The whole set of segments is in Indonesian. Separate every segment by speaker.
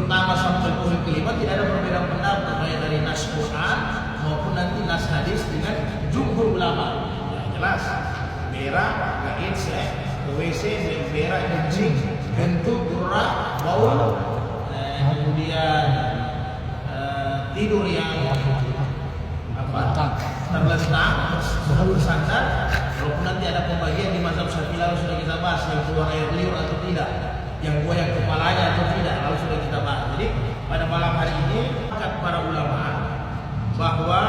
Speaker 1: pertama sampai poin kelima tidak ada perbedaan pendapat baik dari nas Quran maupun nanti nas hadis dengan jumhur ulama. Ya, jelas. Berak, gaits ya, ke WC, berak, kencing, bentuk, kurang, bau, kemudian tidur yang terlentang, bersandar. Walaupun nanti ada pembagian di mazhab Syafi'i lalu sudah kita bahas yang keluar air liur atau tidak, yang goyang kepalanya atau tidak, lalu sudah kita bahas. Jadi pada malam hari ini kata para ulama bahwa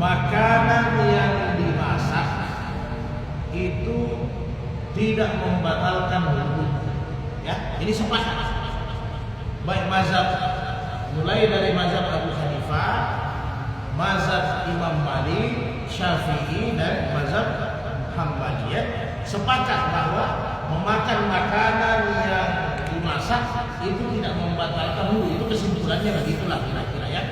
Speaker 1: makanan yang dimasak itu tidak membatalkan wudu. Ya, ini sepakat. Baik mazhab mulai dari mazhab Abu Hanifah, mazhab Imam Malik, Syafi'i dan mazhab Hambali sepakat bahwa memakan makanan yang dimasak itu tidak membatalkan wudu. Itu kesimpulannya begitulah kira-kira ya.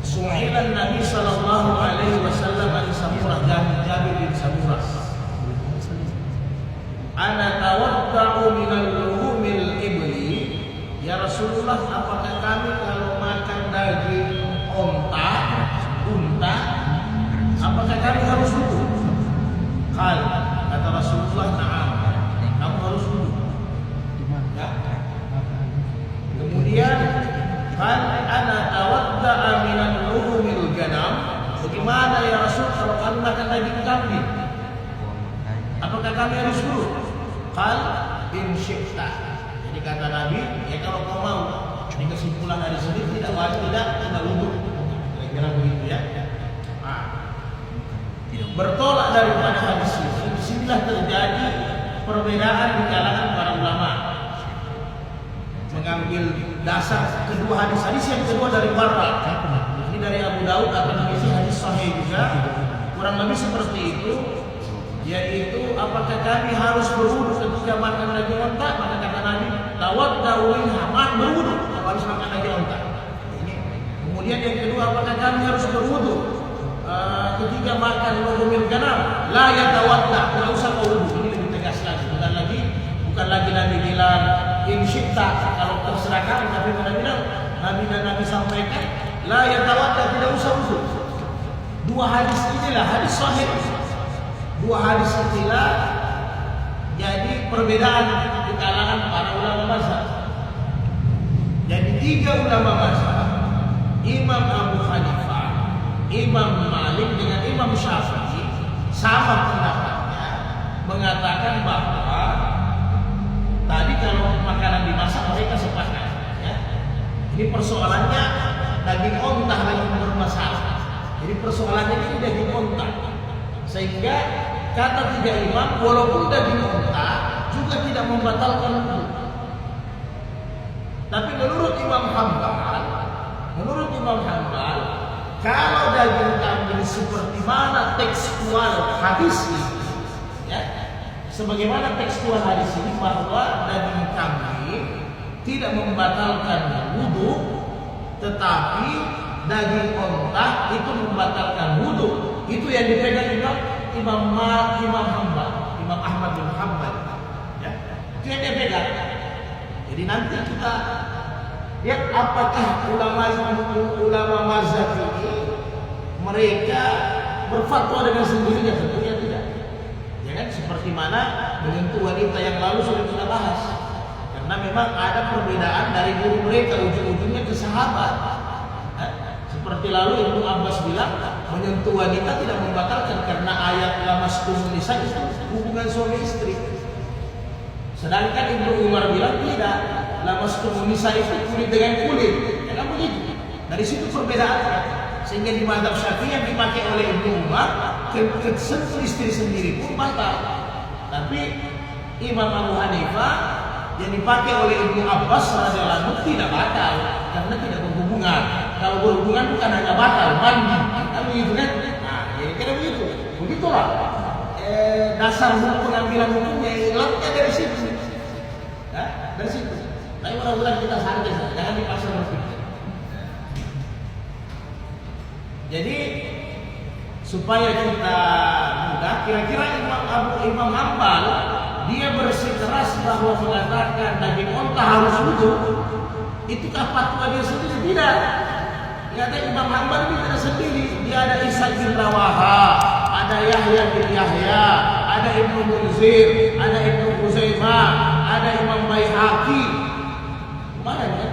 Speaker 1: Su'ilan Nabi sallallahu alaihi wasallam an Samurah Jabir bin Samurah. Ana tawadda'u minal luhumil ibli. Ya Rasulullah, apakah kami kalau makan daging unta, apakah kami harus wudu? Kata Rasulullah, na'am, kamu harus wudu. Ya. Kemudian ana tawadda'a minan luhumil ganam. Bagaimana ya Rasul kalau kami makan daging kambing? Apakah kami harus wudu? In syi'ta. Jadi kata Nabi, ya kalau kau mau. Ini kesimpulan dari sini tidak wajib tidak wudu. Kira-kira begitu ya. Bertolak daripada hadis ini, disinilah terjadi perbedaan di kalangan para ulama. Mengambil dasar kedua hadis yang kedua dari Barra. Ini dari Abu Daud, hadis sahih juga. Kurang lebih seperti itu. Yaitu apakah kami harus berwudu ketika makan daging unta? Maka kata Nabi, tawadda'u minha, berwudu kalau harus makan daging unta. Kemudian yang kedua, apakah kami harus berwudu ketika makan luhumil ganam? La yatawadda, tidak usah berwudu. Ini lebih tegas lagi. Bukan lagi Nabi bilang in syi'ta, kalau terserah kami, tapi Nabi dan Nabi sampaikan la yatawadda, tidak usah wudu. Dua hadis inilah hadis sahih. Dua hadis inilah jadi perbedaan di kalangan para ulama mazhab. Jadi tiga ulama mazhab, Imam Abu Hanifah, Imam Malik dengan Imam Syafi'i, sama pendapatnya mengatakan bahwa tadi kalau makanan dimasak mereka sepakat. Ya. Ini persoalannya daging unta yang bermasalah. Jadi persoalannya ini daging unta. Sehingga kata tiga imam, walaupun daging unta juga tidak membatalkan wudu. Tapi menurut Imam Hambal, kalau daging kambing seperti mana tekstual hadis ini, ya, sebagaimana tekstual hadis ini bahwa daging kambing tidak membatalkan wudu, tetapi daging unta itu membatalkan wudu. Itu yang dipegang Imam Hambal, Imam Ahmad bin Hanbal. Ya, itu yang dia pegang. Jadi nanti kita lihat apakah ulama mazhab ini mereka berfatwa dengan sendirinya, tentunya tidak. Ya kan, seperti mana menyentuh wanita yang lalu sudah kita bahas. Karena memang ada perbedaan dari guru mereka, ujung-ujungnya ke sahabat. Seperti lalu Ibnu Abbas bilang menyentuh wanita tidak membatalkan karena ayat lamastumun nisa itu hubungan suami istri. Sedangkan Ibnu Umar bilang tidak, lamastumun nisa itu kulit dengan kulit. Ya kan begitu. Dari situ perbedaannya. Sehingga di mazhab Syafi'i yang dipakai oleh Ibnu Umar kesentuh istri sendiri pun batal. Tapi Imam Abu Hanifah yang dipakai oleh Ibnu Abbas radhiyallahu anhu tidak batal karena tidak berhubungan. Kalau berhubungan bukan hanya batal, mandi, kan begitu kan? Nah, jadi kira begitu. Begitulah dasar hukum pengambilan hukumnya, ilmunya dari situ. Ya, dari situ. Tapi mudah-mudahan kita santai, jangan dipaksa berpikir. Jadi supaya kita sudah. Kira-kira Imam Hambal dia bersikeras bahwa mengatakan daging unta harus wudu. Itukah fatwa dia sendiri? Tidak. Ternyata Imam Hambal ini tidak sendiri. Dia ada Isa bin Rawaha, ada Yahya bin Yahya, ada Ibnu Munzir, ada Ibnu Huzaimah, ada Imam Baihaqi. Mana ya?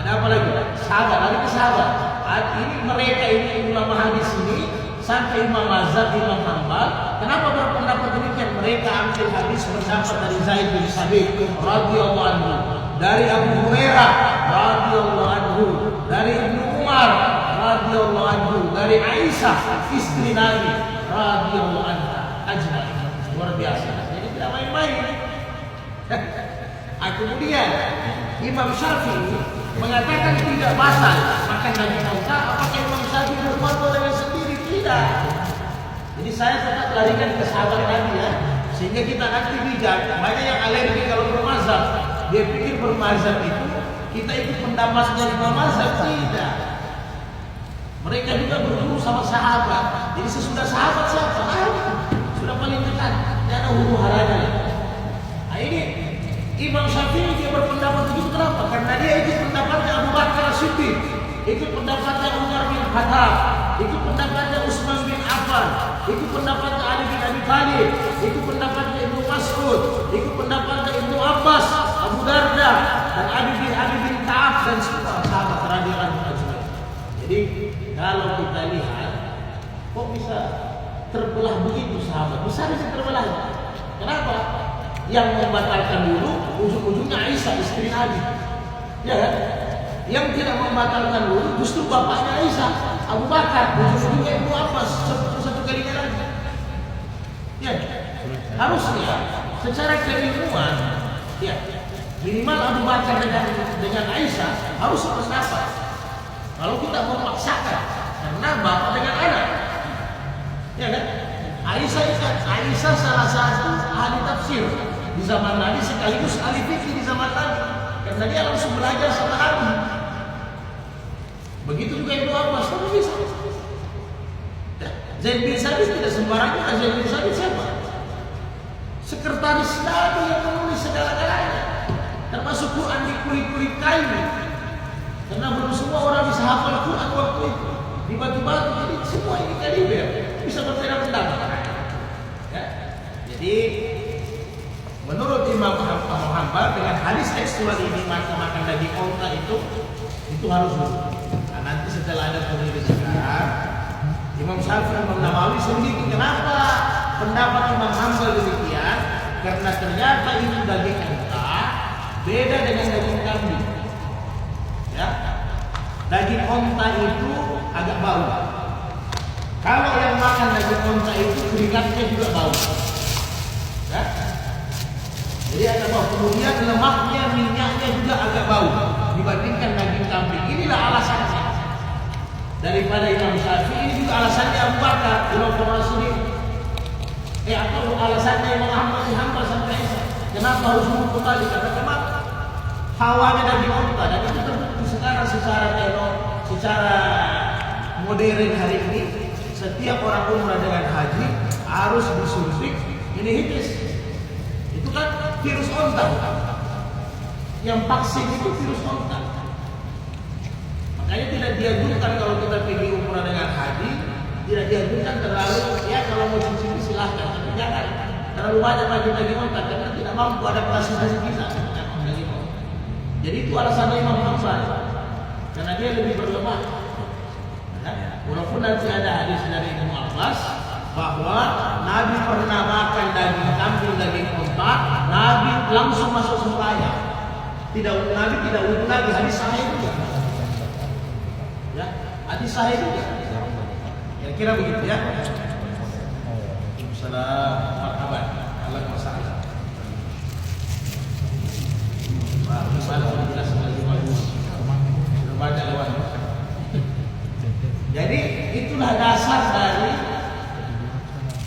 Speaker 1: Ada apa lagi? Sahabat, lagi ke sahabat. Ini mereka ini ulama hadis ini sampai Imam Mazhab, Imam Hambal. Kenapa berpendapat demikian? Mereka ambil hadis pendapat dari Zaid bin Sabit radhiyallahu anhu, dari Abu Hurairah radhiyallahu anhu, dari Ibnu Umar radhiyallahu anhu, dari Aisyah istri Nabi radhiyallahu anha ajma'in. Luar biasa. Jadi tidak main-main. Kemudian Imam Syafi'i mengatakan tidak batal makan daging unta. Apakah Imam Syafi'i berfatwa dengan sendiri? Tidak. Jadi saya tetap larikan ke sahabat Nabi ya, sehingga kita nanti bijak. Banyak yang alergi kalau bermazhab, dia pikir bermazhab itu kita ikut pendapat dari Imam Mazhab. Tidak. Mereka juga berguru sama sahabat. Jadi sesudah sahabat siapa? Sudah paling dekat. Tidak ada huru haranya. Nah ini Imam Syafi'i dia berpendapat begitu. Kenapa? Karena dia ikut pendapatnya Abu Bakar Siddiq, ikut pendapatnya Umar bin Khattab, ikut pendapatnya Utsman bin Affan, ikut pendapatnya Ali bin Abi Thalib, ikut pendapatnya Ibnu Mas'ud, ikut pendapatnya Ibnu Abbas, Abu Darda, dan Abi bin Ka'ab, dan semua sahabat radhiyallahu anhum. Jadi kalau kita lihat, kok bisa terbelah begitu sahabat? Bisa terbelah. Kenapa? Yang membatalkan dulu ujung-ujungnya Aisyah istri Nabi, ya kan? Yang tidak membatalkan dulu justru bapaknya Aisyah, Abu Bakar, ujung-ujungnya Ibnu Abbas, satu kalinya lagi. Ya, harusnya secara keilmuan, ya minimal Abu Bakar dengan Aisyah harus sependapat. Kalau kita memaksakan, karena bapak dengan anak, ya kan? Aisyah salah satu ahli tafsir di zaman Nabi sekaligus ahli fikih di zaman Nabi, karena dia langsung belajar sama Nabi. Begitu juga Ibnu Abbas, tapi bisa. Zaid bin Sabit tidak sembarangan. Zaid bin Sabit siapa? Sekretaris Nabi yang menulis segala-galanya, termasuk Quran di kulit-kulit kayu. Karena belum semua orang bisa hafal Quran waktu itu, di batu-batu. Jadi semua ini kaliber bisa berbeda pendapat. Ya. Jadi menurut Imam Hambal dengan hadis tekstual ini makan daging unta itu harus dulu. Nah, nanti setelah ada penyelidikan, Imam Syafi'i, Imam Nawawi sendiri kenapa pendapat Imam Hambal demikian? Karena ternyata ini daging unta beda dengan daging kambing. Ya, daging unta itu agak bau. Kalau yang makan daging unta itu keringatnya juga bau. Ya. Jadi agak bau. Kemudian lemaknya, minyaknya juga agak bau dibandingkan daging kambing. Inilah alasannya. Daripada Imam Syafi'i, ini juga alasannya Abu Bakar, Imam Syafi'i. Atau alasannya Imam Ahmad bin Hanbal sampai Aisyah. Kenapa harus mengukur kembali? Karena memang hawanya daging unta, dan itu terbukti sekarang secara modern hari ini. Setiap orang umrah dengan haji harus disuntik meningitis. Itu kan virus unta. Yang vaksin itu virus unta. Makanya tidak dianjurkan kalau kita pergi umrah dengan haji, tidak dianjurkan terlalu, ya kalau mau cuci silahkan, tapi jangan terlalu banyak daging unta karena tidak mampu adaptasi dari kita. Jadi itu alasannya Imam Hambal, karena dia lebih berlemak. Walaupun nanti ada hadis dari Ibnu Abbas bahwa Nabi pernah makan daging kambing, daging unta, Nabi langsung masuk sembahyang. Nabi tidak wudu lagi, hadis sahih juga. Ya, hadis sahih juga. Kira-kira begitu ya. Waalaikumsalam, marhaban. Allah masalah. Baca lewat. Jadi itulah dasar dari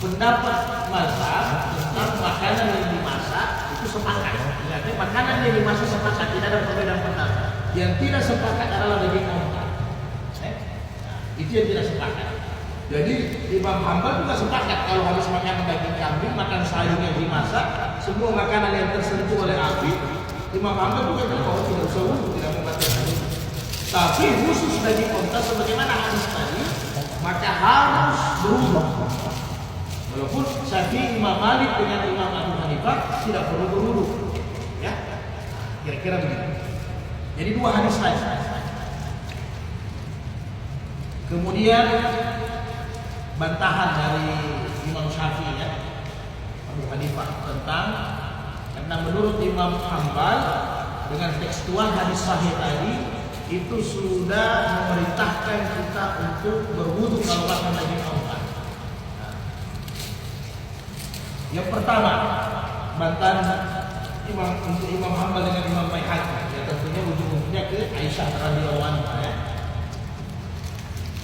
Speaker 1: pendapat mazhab tentang makanan yang dimasak itu sepakat. Jadi makanan yang dimasak sepakat, tidak ada perbedaan pendapat. Yang tidak sepakat adalah daging unta. Itu yang tidak sepakat. Jadi Imam Hambal juga sepakat kalau habis makan daging kambing, makan sayur yang dimasak, semua makanan yang tersentuh oleh api, Imam Hambal juga bilang bahwa tidak usah wudhu, tidak membatalkan wudhu. Tapi khusus daging unta sebagaimana hadis tadi, maka harus berwudhu. Walaupun Syafi'i, Imam Malik dengan Imam Abu Hanifah tidak perlu berwudhu. Ya, kira-kira begitu. Jadi dua hadis tadi. Kemudian bantahan dari Imam Syafi'i ya, Abu Hanifah tentang karena menurut Imam Hambal dengan tekstual hadis sahih tadi itu sudah memerintahkan kita untuk berwudu kalau makan daging unta. Yang pertama bantahan untuk Imam Hambal dengan Imam Baihaqi ya, tentunya ujung-ujungnya ke Aisyah radhiyallahu anha ya.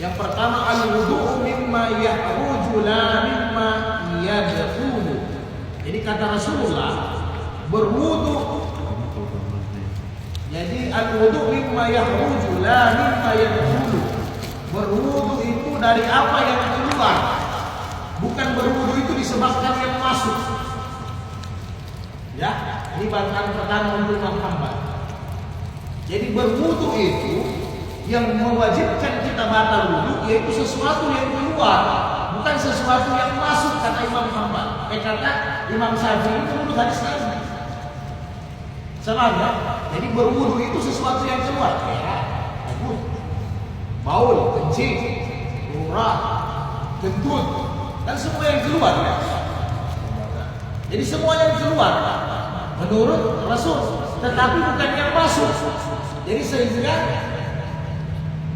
Speaker 1: Yang pertama al-wudu'u mimma yahruju la mimma yadkhulu. Jadi kata Rasulullah berwudu. Jadi al-wudu' mimma yahruju la mimma yadkhulu. Berwudu itu dari apa yang keluar. Bukan berwudu itu disebabkan yang masuk. Ya, ini bantahan pertama untuk Imam Hambal. Jadi berwudu itu yang mewajibkan kita batal wudu yaitu sesuatu yang keluar, bukan sesuatu yang masuk kata Imam Hambal. Kata Imam Syafi'i itu menurut hadis tadi. Sama ya? Jadi berwudu itu sesuatu yang keluar. Ya, baul, kencing, umrah, kentut, dan semua yang keluar ya. Jadi semua yang keluar menurut Rasul, tetapi bukan yang masuk. Jadi sehingga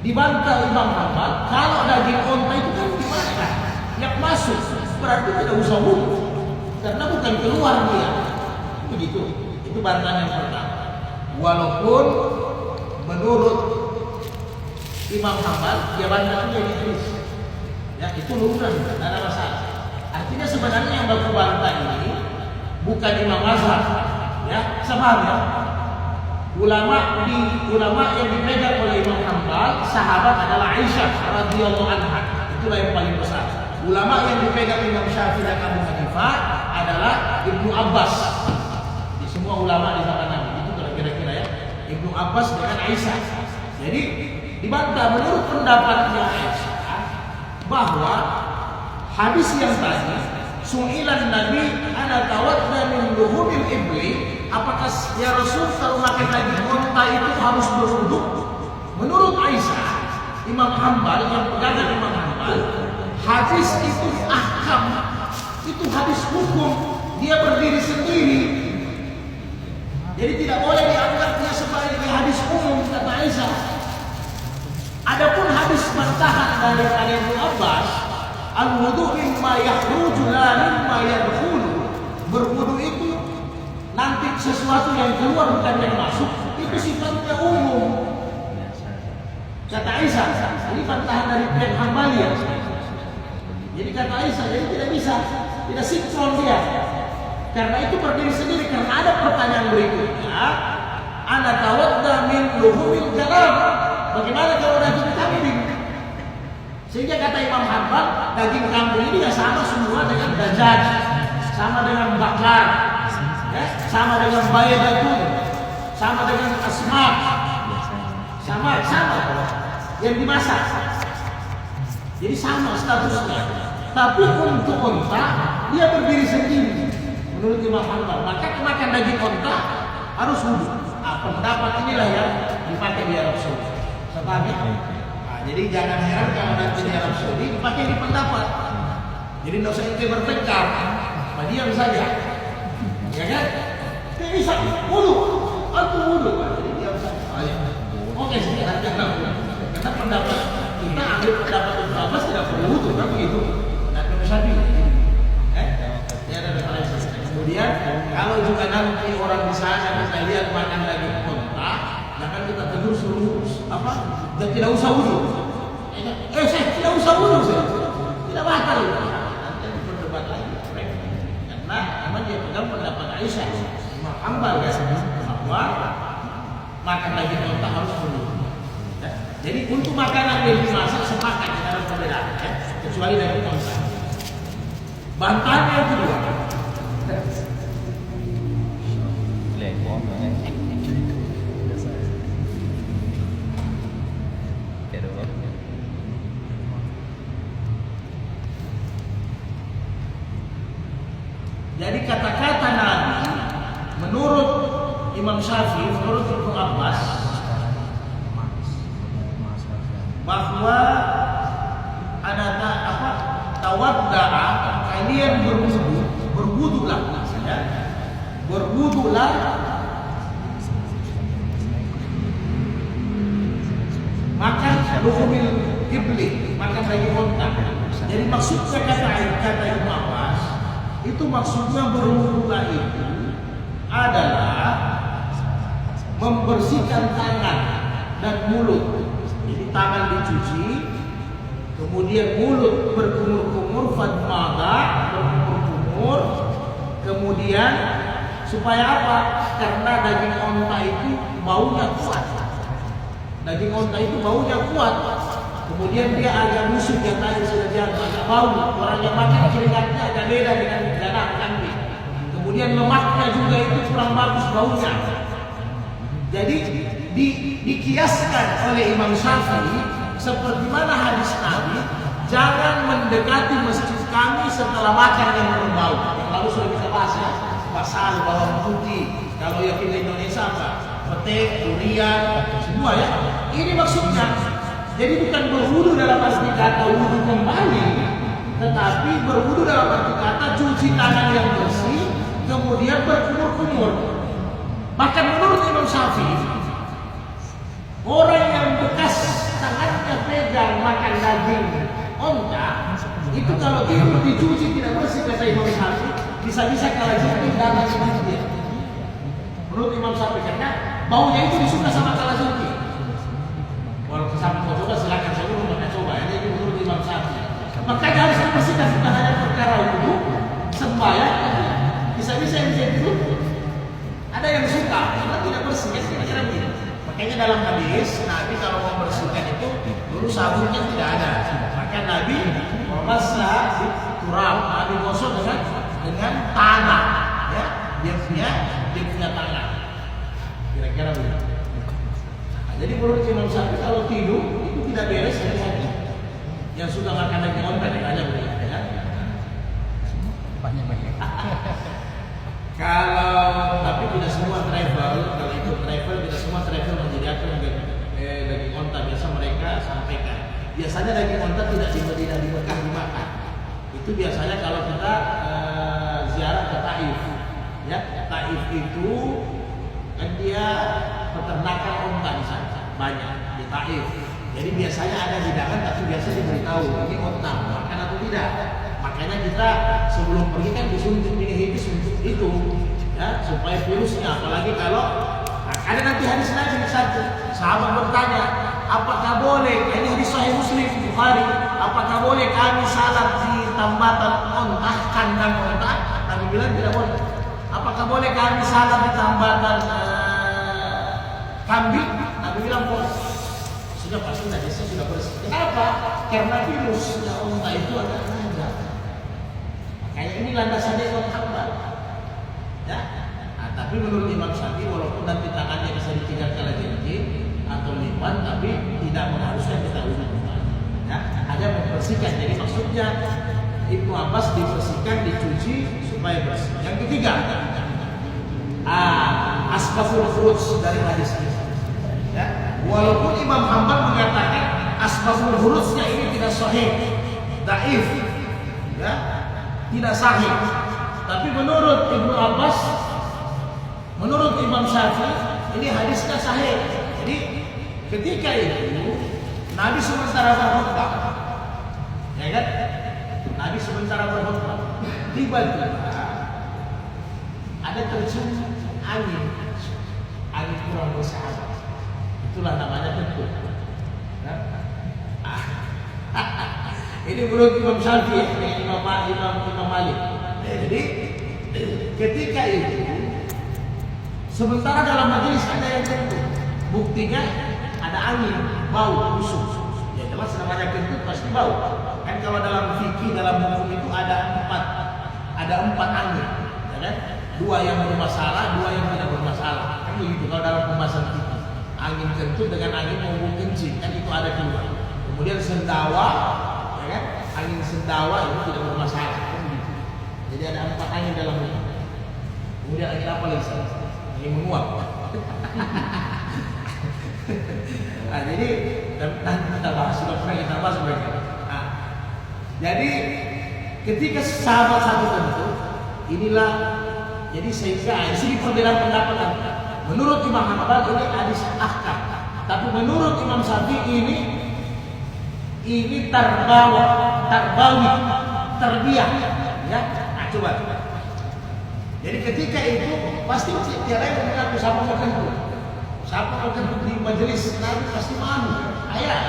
Speaker 1: dibantah Imam Hambal, kalau daging unta itu kan dimakan, yang masuk berarti tidak usah wudu karena bukan keluar dia. Begitu. Itu bantahan yang pertama. Walaupun menurut Imam Hambal dia bantah juga ditulis. Ya, itu lumrah, tidak ada masalah. Artinya sebenarnya yang baku bantah ini bukan Imam Mazhab, ya, sama ya. Ulama yang dipegang oleh Imam Hambal, sahabat adalah Aisyah radhiyallahu anha. Itulah yang paling besar. Ulama yang dipegang Imam Syafi'i dan Abu Hanifah adalah Ibnu Abbas. Di semua ulama di zaman Nabi itu kira-kira ya. Ibnu Abbas dengan Aisyah. Jadi dibantah menurut pendapatnya Aisyah bahwa hadis yang tadi su'ilan Nabi ana tawadda min luhumil ibli, apakah ya Rasul kalau makan daging unta itu harus berwudu? Menurut Aisyah, Imam Hambal yang pegangan Imam Hambal, hadis itu ahkam, itu hadis hukum, dia berdiri sendiri. Jadi tidak boleh dianggapnya sebagai hadis umum kata Aisyah. Adapun hadis bantahan dari Ibnu Abbas, al-wudu mimma yakhruju la mimma yadkhulu. Berwudu itu nanti sesuatu yang keluar bukan yang masuk, itu sifatnya umum. Kata Aisyah, ini bantahan dari pihak Hambaliyah. Jadi kata Aisyah, jadi tidak bisa, tidak sinkron dia. Karena itu berdiri sendiri. Karena ada pertanyaan berikutnya, ana tawadda min luhumil kalam. Bagaimana kalau daging kambing? Sehingga kata Imam Hambal, daging kambing ini nggak sama semua dengan dajjal, sama dengan bakar, ya, sama dengan baydatun, sama dengan asma, sama yang dimasak. Jadi sama statusnya. Tapi untuk unta dia berdiri sendiri. Menurut Imam Hambal, maka makan daging unta harus wudu. Pendapat inilah yang dipakai di Arab Saudi. Sebab jadi jangan heran kalau nanti di Arab Saudi dipakai di pendapat. Jadi tidak usah ente bertengkar, diam saja, ya kan? Tidak bisa wudu, aku wudu, jadi diam saja. Oke, sekian karena pendapat kita ambil pendapat Ibnu Abbas tidak perlu wudu, kan begitu? Tidak perlu sapi. Ya ada referensi. Kemudian kalau juga nanti orang di sana kita lihat makan daging unta, jangan kita tegur suruh apa? Dan tidak usah wudu. Saya tidak usah wudu, tidak batal. Nanti berdebat lagi. Karena memang dia pegang pendapat Aisyah, Imam Hambal ya, bahwa makan daging unta harus wudu. Jadi untuk makanan yang dimasak sepakat tidak ada perbedaan. kecuali daging unta. Bantahan yang kedua, jadi kata-kata Nabi menurut Imam Syafi'i, menurut Ibnu Abbas, bahwa ada tawadda'a, kalian berwudulah, ya. Berwudulah makan luhumil ibli, makan daging unta. Jadi maksudnya kata Ibnu Abbas itu maksudnya berwudulah itu adalah membersihkan tangan dan mulut. Jadi tangan dicuci, kemudian mulut berkumur-kumur, fadmada, berkumur-kumur, kemudian supaya apa? Karena daging onta itu baunya kuat. Daging onta itu baunya kuat. Kemudian dia agak busuk, yang tadi sudah jatuh, agak bau. Orang yang makan keringatnya agak beda dengan jangan kambing. Kemudian lemaknya juga itu kurang bagus baunya. Jadi dikiaskan oleh Imam Syafi'i seperti mana hadis Nabi, jangan mendekati masjid kami setelah makan yang berbau. Yang lalu sudah kita bahas ya, pasal bawang putih. Kalau yang di Indonesia apa? Pete, durian, semua ya. Ini maksudnya. Jadi bukan berwudu dalam arti kata wudu kembali, tetapi berwudu dalam arti kata cuci tangan yang bersih, kemudian berkumur-kumur. Bahkan menurut Imam Syafi'i, orang yang bekas tangannya pegang makan daging onta, itu kalau tidak dicuci tidak bersih kata Imam Syafi'i, bisa-bisa kalau jadi datang ke masjid. Menurut Imam Syafi'i, karena baunya itu disuka sama kalajengking. Kalau kesama mau coba silakan saya dulu maka coba. Ini menurut Imam Syafi'i. Makanya harus dibersihkan, bukan hanya perkara wudu, sembahyang, bisa-bisa yang jadi itu. Ada yang suka, karena tidak bersih, kan kira-kira begitu. Makanya dalam hadis Nabi kalau mau bersihkan itu dulu sabunnya tidak ada. Maka Nabi memasah turab, Nabi gosok dengan tanah, ya, dia punya tangan. Kira-kira begitu. Jadi menurut Imam Syafi'i kalau tidur itu tidak beres hari-hari. Yang suka makan daging onta aja begitu ya. Banyak. Kalau tapi tidak semua travel, kalau ikut travel tidak semua travel menyediakan daging onta. Biasa mereka sampaikan. Biasanya daging onta tidak di Mekah dimakan. Itu biasanya kalau kita ziarah ke Taif. Ya, Taif itu kan dia peternakan onta di sana banyak di Taif. Jadi biasanya ada hidangan tapi biasa diberitahu ini onta makan atau tidak. Makanya kita sebelum pergi kan disuntik ini suntik itu ya supaya virusnya, apalagi kalau ada nanti hadis Nabi satu sahabat bertanya apakah boleh, ini hadis Sahih Muslim Bukhari, apakah boleh kami salat di tambatan onta, kandang onta? Nabi bilang tidak boleh. Apakah boleh kami salat di tambatan kambing? Nabi bilang boleh. Sudah pasti najisnya sudah bersih. Kenapa? Karena virusnya onta itu ada naga. Makanya ini landasannya Imam Hanbal. Ya. Nah, tapi menurut Imam Syafi'i walaupun nanti tangannya bisa ditinggal kalajengking atau lipat, tapi tidak mengharuskan kita wudu. Ya, hanya membersihkan. Jadi maksudnya Ibnu Abbas dibersihkan, dicuci supaya bersih. Yang ketiga, asbabul khuruj dari hadis ini. Ya, walaupun Imam Hanbal mengatakan asbabul khurujnya ini tidak sahih, dhaif, ya, tidak sahih. Tapi menurut Ibnu Abbas, menurut Imam Syafi'i, ini hadisnya sahih. Jadi ketika itu Nabi sementara berkhutbah, ya kan? Nabi sementara berkhutbah, tiba-tiba ada terjun angin kurang bersahabat. Itulah namanya kentut. Ini menurut Imam Syafi'i dengan Imam Malik. Jadi ketika itu sementara dalam majelis ada yang kentut, buktinya ada angin, bau, busuk. Ya jelas namanya kentut pasti bau. Kan kalau dalam fikih, dalam hukum itu ada empat angin, ya kan? Dua yang bermasalah, dua yang tidak bermasalah. Kan begitu kalau dalam pembahasan fikih. Angin kentut dengan angin maupun kencing, kan itu ada dua. Kemudian sendawa, ya kan? Angin sendawa itu tidak bermasalah, kan begitu. Jadi ada empat angin dalam hukum. Kemudian angin apa lagi? Angin menguap. Nah, jadi nanti kita bahas, sudah pernah kita bahas mereka. Nah, jadi ketika sahabat satu tentu, inilah jadi sehingga di sini perbedaan pendapat. Menurut Imam Hambal ini hadis ahkam, tapi menurut Imam Syafi'i ini tarbawi, terbiah, ya. Nah, coba. Jadi ketika itu pasti tiada yang mengaku sama tertentu. Siapa mau kentut di majelis Nabi pasti malu, ayah,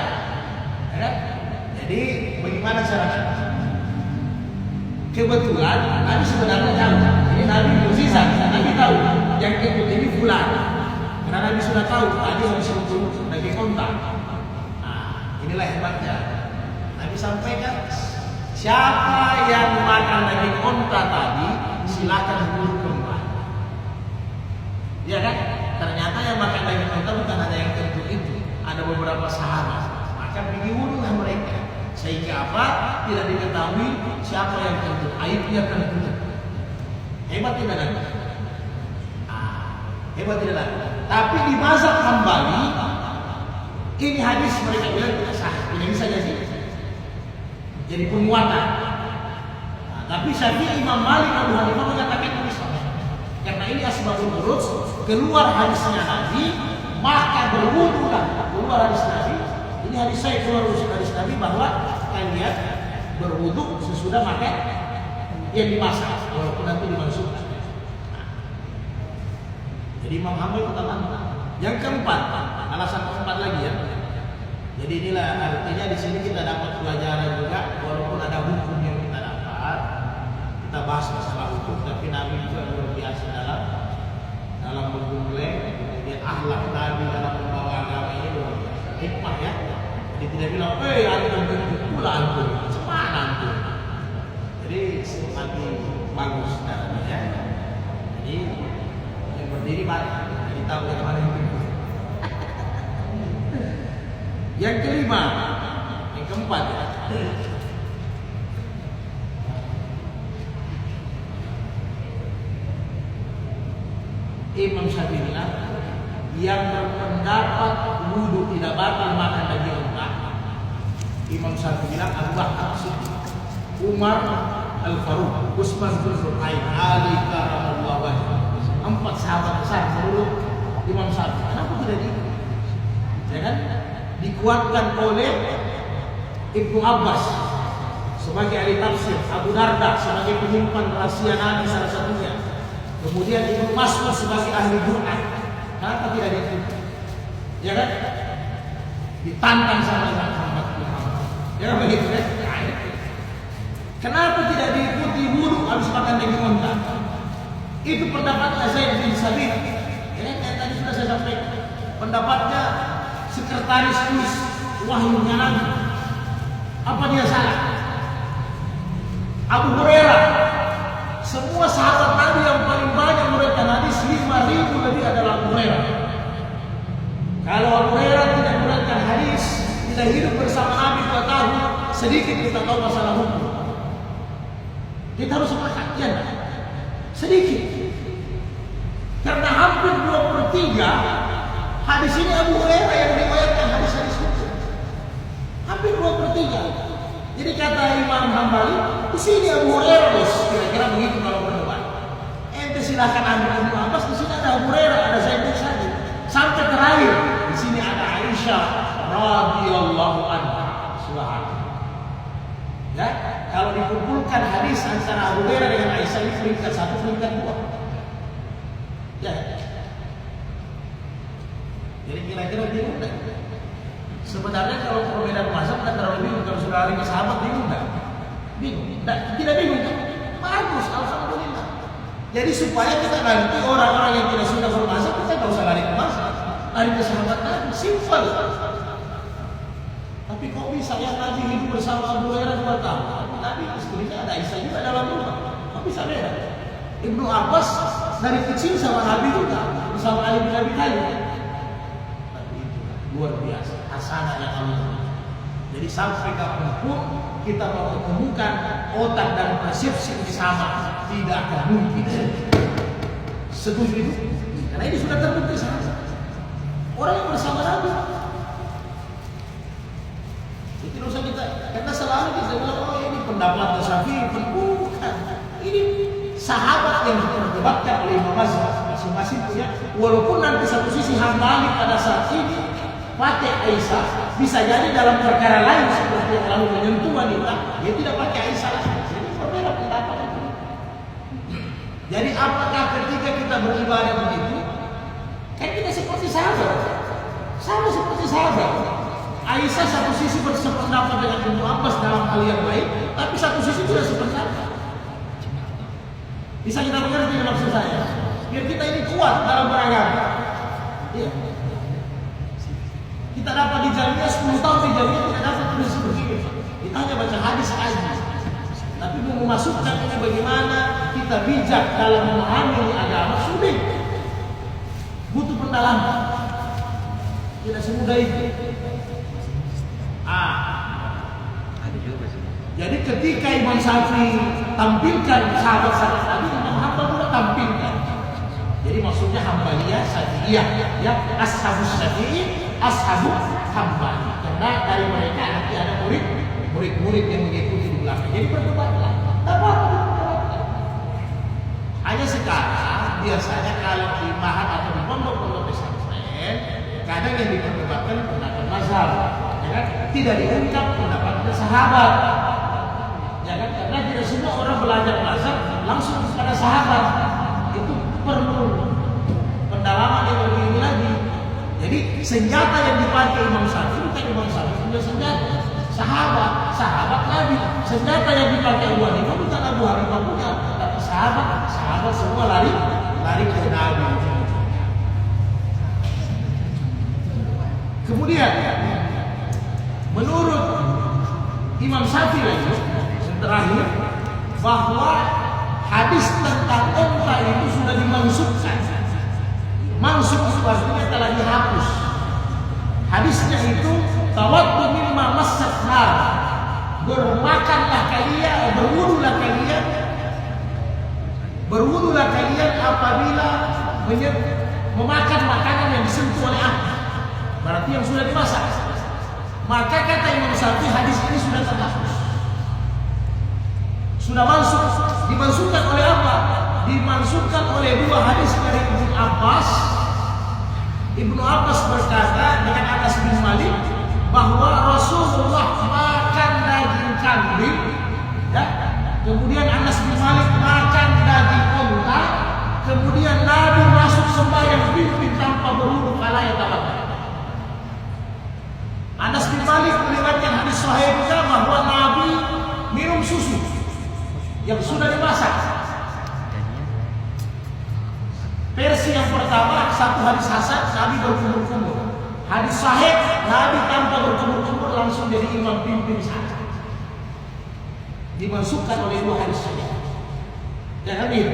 Speaker 1: ya. Jadi bagaimana caranya? Kebetulan Nabi sebenarnya tahu. Ini Nabi bersisa, Nabi tahu yang kentut ini fulan. Karena Nabi sudah tahu tadi habis untuk daging onta. Nah, inilah hebatnya. Nabi sampaikan, siapa yang makan daging onta tadi, silakan dulu kembali. Ya kan? Ternyata yang makan daging onta bukan hanya yang kentut itu, ada beberapa sahabat. Maka pergi wudhulah mereka, sehingga apa? Tidak diketahui siapa yang kentut, aibnya kentut. Hebat tidak kan? Hebat tidak kan? Tapi di mazhab Hambali ini hadis mereka bilang tidak sah, tidak bisa jadi penguatan. Nah, tapi Syafi'i, Imam Malik, Abu Hanifah mengatakan ini sah. Karena ini asbabul wurud, keluar hadisnya Nabi, maka berwudulah. Keluar hadis Nabi, ini hadis saya keluar hadis Nabi bahwa kalian berwudu sesudah makan yang dimasak, walaupun nanti dimasukkan. Jadi Imam Hambal katakan. Yang keempat, alasan keempat lagi ya. Jadi inilah artinya di sini kita dapat pelajaran juga, walaupun ada hukum yang kita dapat. Kita bahas masalah hukum, tapi Nabi juga luar biasa dalam bergumulai, kemudian akhlak Nabi dalam membawa agama ini luar biasa. Hikmah ya. Jadi tidak bilang, antum kentut pula antum, semana antum. Jadi semakin bagus dalamnya ya. Jadi yang berdiri balik, jadi tahu yang mana yang kentut. Yang kelima, yang keempat ya. Imam Syafi'i bilang yang berpendapat wudu tidak batal makan daging unta. Imam Syafi'i bilang Abu Bakar Siddiq, Umar Al-Faruq, Utsman bin Affan, Ali karramallahu wajhahu. Empat sahabat besar menurut Imam Syafi'i. Kenapa tidak diikuti? Ya kan? Dikuatkan oleh Ibnu Abbas sebagai ahli tafsir, Abu Darda sebagai penyimpan rahasia Nabi salah satunya. Kemudian Ibnu Mas'ud sebagai ahli Quran. Kenapa tidak diikuti? Ya kan? Ditantang sama Imam Muhammad. Ya kan begitu kan? Kenapa tidak diikuti wudu habis makan daging unta? Itu pendapatnya Zaid bin Sabit. Ya kan tadi sudah saya sampaikan. Pendapatnya sekretaris tulis wahyunya Nabi. Apa dia salah? Abu Hurairah, semua sahabat Nabi yang paling banyak meriwayatkan hadis 5.000 lebih adalah Abu Hurairah. Kalau Abu Hurairah tidak meriwayatkan hadis, tidak hidup bersama Nabi 2 tahun, sedikit kita tahu masalah hukum. Kita harus sepakat, ya, sedikit. Karena hampir 2/3 hadis ini Abu Hurairah yang meriwayatkan hadis-hadis hukum. Hampir 2/3. Jadi kata Imam Hambali, di sini Abu Hurairah bos, kira-kira begitu kalau berdebat. Ente silahkan ambil Ibnu Abbas, di sini ada Abu Hurairah, ada Zaid bin Sabit. Sampai terakhir, di sini ada Aisyah radhiyallahu anha. Subhanallah. Ya, kalau dikumpulkan hadis antara Abu Hurairah dengan Aisyah ini peringkat 1, peringkat 2. Ya. Jadi kira-kira bingung enggak? Sebenarnya kalau perbedaan mazhab kan terlalu bingung. Kalau sudah hari ke sahabat bingung enggak? Bingung. Tidak bingung kan? Bagus, alhamdulillah. Jadi supaya kita nanti orang-orang yang tidak sudah bermazhab, kita tidak usah lari ke mazhab, lari ke sahabat Nabi, simpel. Tapi kok bisa ya Nabi hidup bersama Abu Hurairah 2 tahun? Nabi istrinya ada Aisyah juga dalam rumah. Kok bisa beda? Ibnu Abbas dari kecil sama Nabi juga, bersama Ali bin Abi Thalib. Tapi itu luar biasa, hasanah yang Allah. Jadi sampai kapanpun kita mau menemukan otak dan persepsi yang sama, tidak akan mungkin. Setuju itu? Karena ini sudah terbukti sana. Orang yang bersama Nabi. Itu dosa kita. Karena selalu kita bilang, oh ini pendapat Syafi'i, bukan. Ini sahabat yang diperdebatkan oleh Imam Mazhab masing-masing punya. Walaupun nanti satu sisi Hambali pada saat ini pakai Aisyah, bisa jadi dalam perkara lain seperti yang lalu menyentuh wanita, dia tidak pakai Aisyah. Jadi berbeda pendapat itu. Jadi apakah ketika kita beribadah begitu, kan kita seperti sahabat, sama seperti sahabat. Aisyah satu sisi bersependapat dengan Ibnu Abbas dalam hal yang baik, tapi satu sisi tidak sependapat. Bisa kita mengerti maksud saya? Biar kita ini kuat dalam beragama. Iya. Kita dapat di Jamiah 10 tahun di Jamiah tidak dapat tulis begini. Kita hanya baca hadis aja. Tapi mau memasukkan ini bagaimana kita bijak dalam memahami agama sulit. Butuh pendalaman. Tidak semudah itu. Jadi ketika Imam Syafi'i tampilkan sahabat-sahabat Nabi, Imam Hambal juga tampilkan. Jadi maksudnya Hambaliyah, Syafi'iyah, ya ashabus Syafi'i, ashabus Hambali. Karena dari mereka nanti ada murid-murid yang mengikuti di belakang. Jadi berdebatlah. Apa? Hanya sekarang biasanya kalau di mahat atau di pondok-pondok pesantren, kadang yang diperdebatkan pendapat mazhab, ya kan? Tidak diungkap pendapat sahabat. Ya kan? Karena tidak semua orang belajar mazhab langsung kepada sahabat. Itu perlu pendalaman yang lebih ini lagi. Jadi senjata yang dipakai Imam Syafi'i bukan Imam Syafi'i punya senjata, sahabat Nabi. Senjata yang dipakai Abu Hanifah bukan Abu Hanifah punya, tapi sahabat semua lari ke Nabi. Kemudian menurut Imam Syafi'i lagi terakhir bahwa hadis tentang unta itu sudah dimansukkan. Mansuk itu artinya telah dihapus. Hadisnya itu tawaddu mimma massat nar. Bermakanlah kalian, berwudulah kalian apabila memakan makanan yang disentuh oleh api. Berarti yang sudah dimasak. Maka kata Imam Syafi'i hadis ini sudah terhapus. Sudah masuk, dimasukkan oleh apa? Dimasukkan oleh dua hadis dari Ibnu Abbas. Ibnu Abbas berkata dengan Anas bin Malik bahwa Rasulullah makan daging kambing, ya. Kemudian Anas bin Malik makan daging unta. Kemudian Nabi masuk sembahyang pimpin tanpa berwudu kala yang tawaddu. Anas bin Malik meriwayatkan hadis sahih juga bahwa Nabi minum susu yang sudah dimasak. Versi yang pertama satu hadis hasan, Nabi berkumur-kumur. Hadis sahih, Nabi tanpa berkumur-kumur langsung jadi imam pimpin saja. Dimasukkan oleh dua hadis sahih. Dan hadir.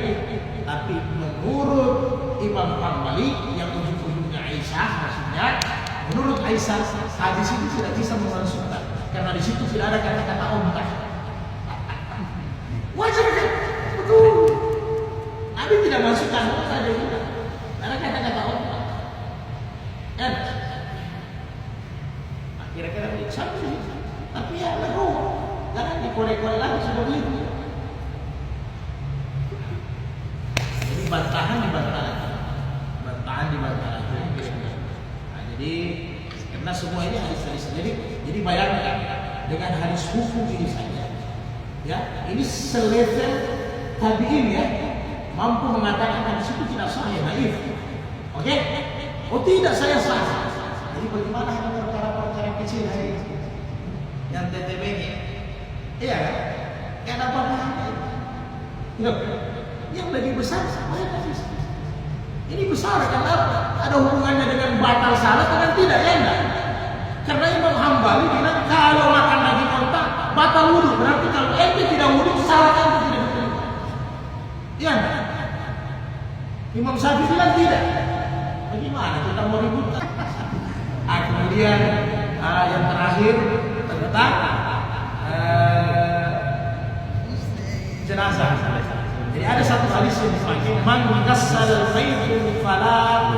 Speaker 1: Tapi menurut Imam Hambali yang ujung-ujungnya Aisyah, maksudnya menurut Aisyah hadis itu tidak bisa memasukkan karena di situ tidak ada kata-kata unta. Wajar kan? Betul. Nabi tidak masukkan unta aja juga. Karena kata-kata unta. Kan? Kira-kira sama sih. Tapi ya lalu jangan dikorek-korek lagi sudah begitu. Jadi bantahan dibantah lagi. Nah, jadi karena semua ini hadis-hadis. Jadi bayangkan dengan hadis hukum ini saja. Ya, ini selevel tabi'in ya, mampu mengatakan hadis itu tidak sahih, naif. Oke? Oh tidak, saya sah. Jadi bagaimana dengan perkara-perkara kecil hari ini? Yang TTB-nya? Iya kan? Kan apa-apa? Yang lebih besar mereka bisa. Ini besar karena ada hubungannya dengan batal salat dengan tidak, ya enggak? Karena Imam Hambali bilang Kalau makan daging unta batal wudu, berarti kalau ente tidak wudu salah ente tidak diterima. Iya. Imam Syafi'i bilang tidak. Bagaimana kita mau ribut? Kemudian yang terakhir tentang jenazah. Jadi ada satu hadis yang dipakai, man ghassal al-mayyit fala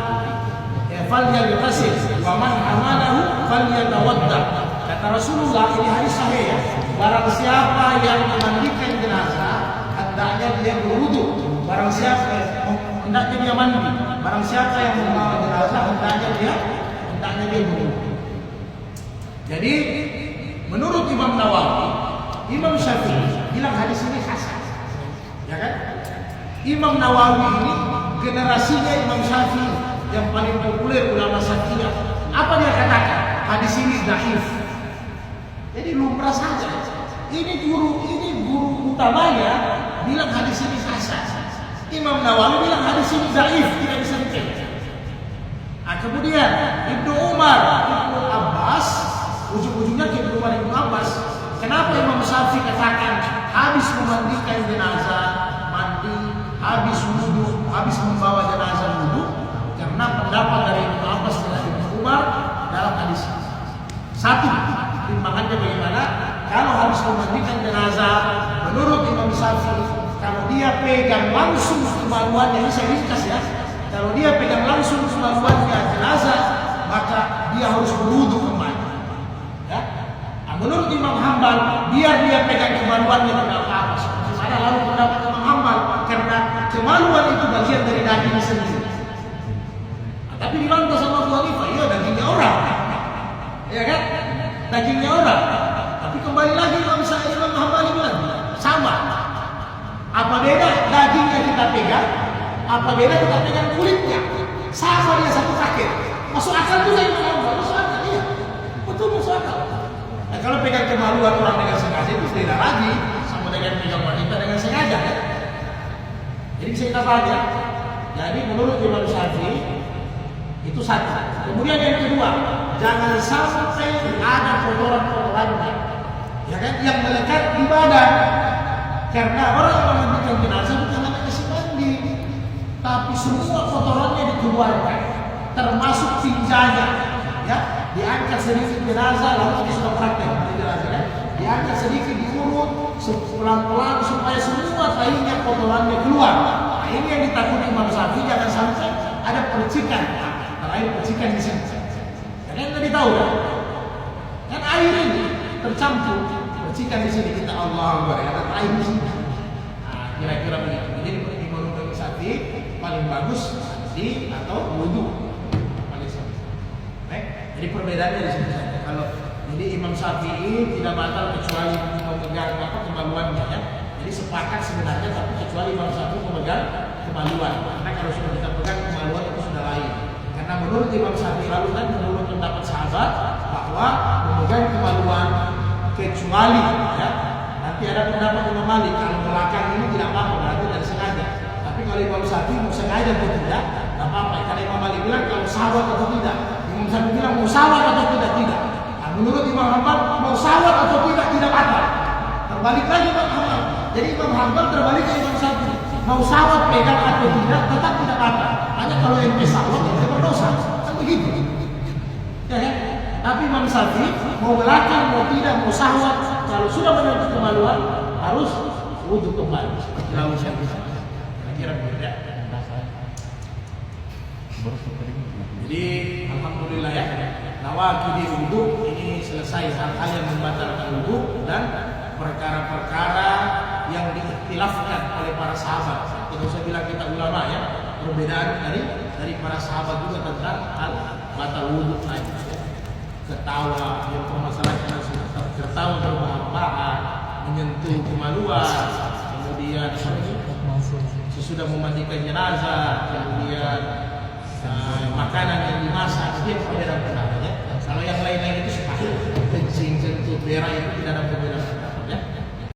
Speaker 1: falyagtasil wa man hamalahu falyatawadda. Kata Rasulullah, ini hadis sahih ya. Barang siapa yang memandikan jenazah, hendaknya dia berwudu. Barang siapa hendaknya dia mandi. Barang siapa yang membawa jenazah, hendaknya dia berwudu. Jadi menurut Imam Nawawi, Imam Syafi'i bilang hadis ini hasan. Ya kan? Imam Nawawi ini generasinya Imam Syafi'i yang paling populer ulama Syafi'iyah. Apa dia katakan? Hadis ini dhaif. Jadi lumrah saja. Ini guru utamanya bilang hadis ini hasan. Imam Nawawi bilang hadis ini dhaif, tidak bisa dipercaya. Kemudian Ibnu Umar, Ibnu Abbas, ujung-ujungnya ke Ibnu Umar, Ibnu Abbas. Kenapa Imam Syafi'i katakan habis memandikan jenazah mandi, habis wudu, habis membawa jenazah wudu? Karena pendapat dari Ibnu Abbas dan Ibnu Umar dalam hadis. Satu, timbangannya bagaimana? Kalau habis memandikan jenazah, menurut Imam Syafi'i, kalau dia pegang langsung kemaluannya, ini saya ringkas ya. Kalau dia pegang langsung kemaluannya jenazah, maka dia harus berwudu kembali. Ya? Menurut Imam Hambal, biar dia pegang kemaluannya tidak apa-apa. Ada lalu pendapat Imam Hambal, karena kemaluan itu bagian dari daging sendiri. Tapi dibantah sama Abu Hanifah, iya dagingnya orang, ya kan? Dagingnya orang. Tapi kembali lagi Imam Hambal bilang sama. Apa beda dagingnya kita pegang? Apa beda kita pegang kulitnya? Sama dia satu paket. Masuk akal juga Imam Hambal, masuk akal iya. Betul masuk akal. Nah, kalau pegang kemaluan orang dengan sengaja itu beda lagi sama dengan pegang wanita dengan sengaja. Kan? Jadi bisa kita baca. Jadi menurut Imam Syafi'i itu satu. Kemudian yang kedua, jangan sampai ada kotoran-kotorannya, ya kan, yang melekat di badan. Karena orang yang memandikan jenazah bukan hanya kasih mandi, tapi semua kotorannya dikeluarkan, termasuk tinjanya. Ya, diangkat sedikit jenazah, lalu kita sudah praktek jenazah kan? Diangkat sedikit, diurut pelan-pelan supaya semua tainya kotorannya keluar. Nah, ini yang ditakuti Imam Syafi'i, jangan sampai ada percikan. Air percikan di sini. Kalian tadi tahu kan air ini tercampur percikan di sini, kita Allah Akbar, ada air di sini. Nah, kira-kira begitu. Jadi menurut Imam Syafi'i paling bagus mandi atau wudu. Paling bagus. Jadi perbedaannya di sini saja. Kalau jadi Imam Syafi'i tidak batal kecuali memegang kemaluannya ya. Jadi sepakat sebenarnya, tapi kecuali Imam Syafi'i memegang kemaluan. Karena kalau sudah kita pegang kemaluan itu sudah lain. Karena menurut Imam Syafi'i lalu kan menurut pendapat sahabat bahwa memegang kemaluan kecuali ya, nanti ada pendapat Imam Malik kalau belakang ini tidak apa-apa, berarti tidak sengaja. Tapi kalau Imam Syafi'i mau sengaja atau tidak apa-apa. Karena Imam Malik bilang kalau sahabat atau tidak, Imam Syafi'i bilang mau sawat atau tidak. Nah, menurut Imam Hambal mau sawat atau tidak batal. Terbalik lagi Imam Hambal. Jadi Imam Hambal terbalik ke Imam Syafi'i. Mau sawat pegang atau tidak tetap tidak batal. Hanya kalau yang sawat itu berdosa. Kan begitu. Ya kan? Tapi Imam Syafi'i mau belakang, mau tidak, mau sawat, kalau sudah menyentuh kemaluan harus wudu kembali. Lalu kira-kira berbeda. Jadi alhamdulillah ya, nawaqidul wudu ini selesai, hal-hal yang membatalkan wudu dan perkara-perkara yang diiktilafkan oleh para sahabat. Tidak usah bilang kita ulama ya, perbedaan dari para sahabat juga tentang hal batal wudu tadi. Ketawa, yang permasalahan ketawa berbahak-bahak, menyentuh kemaluan, kemudian sesudah memandikan jenazah, kemudian makanan yang dimasak, itu yang perbedaan perkara ya. Kalau yang lain-lain itu sepakat, kencing, sentuh, berak itu tidak ada perbedaan.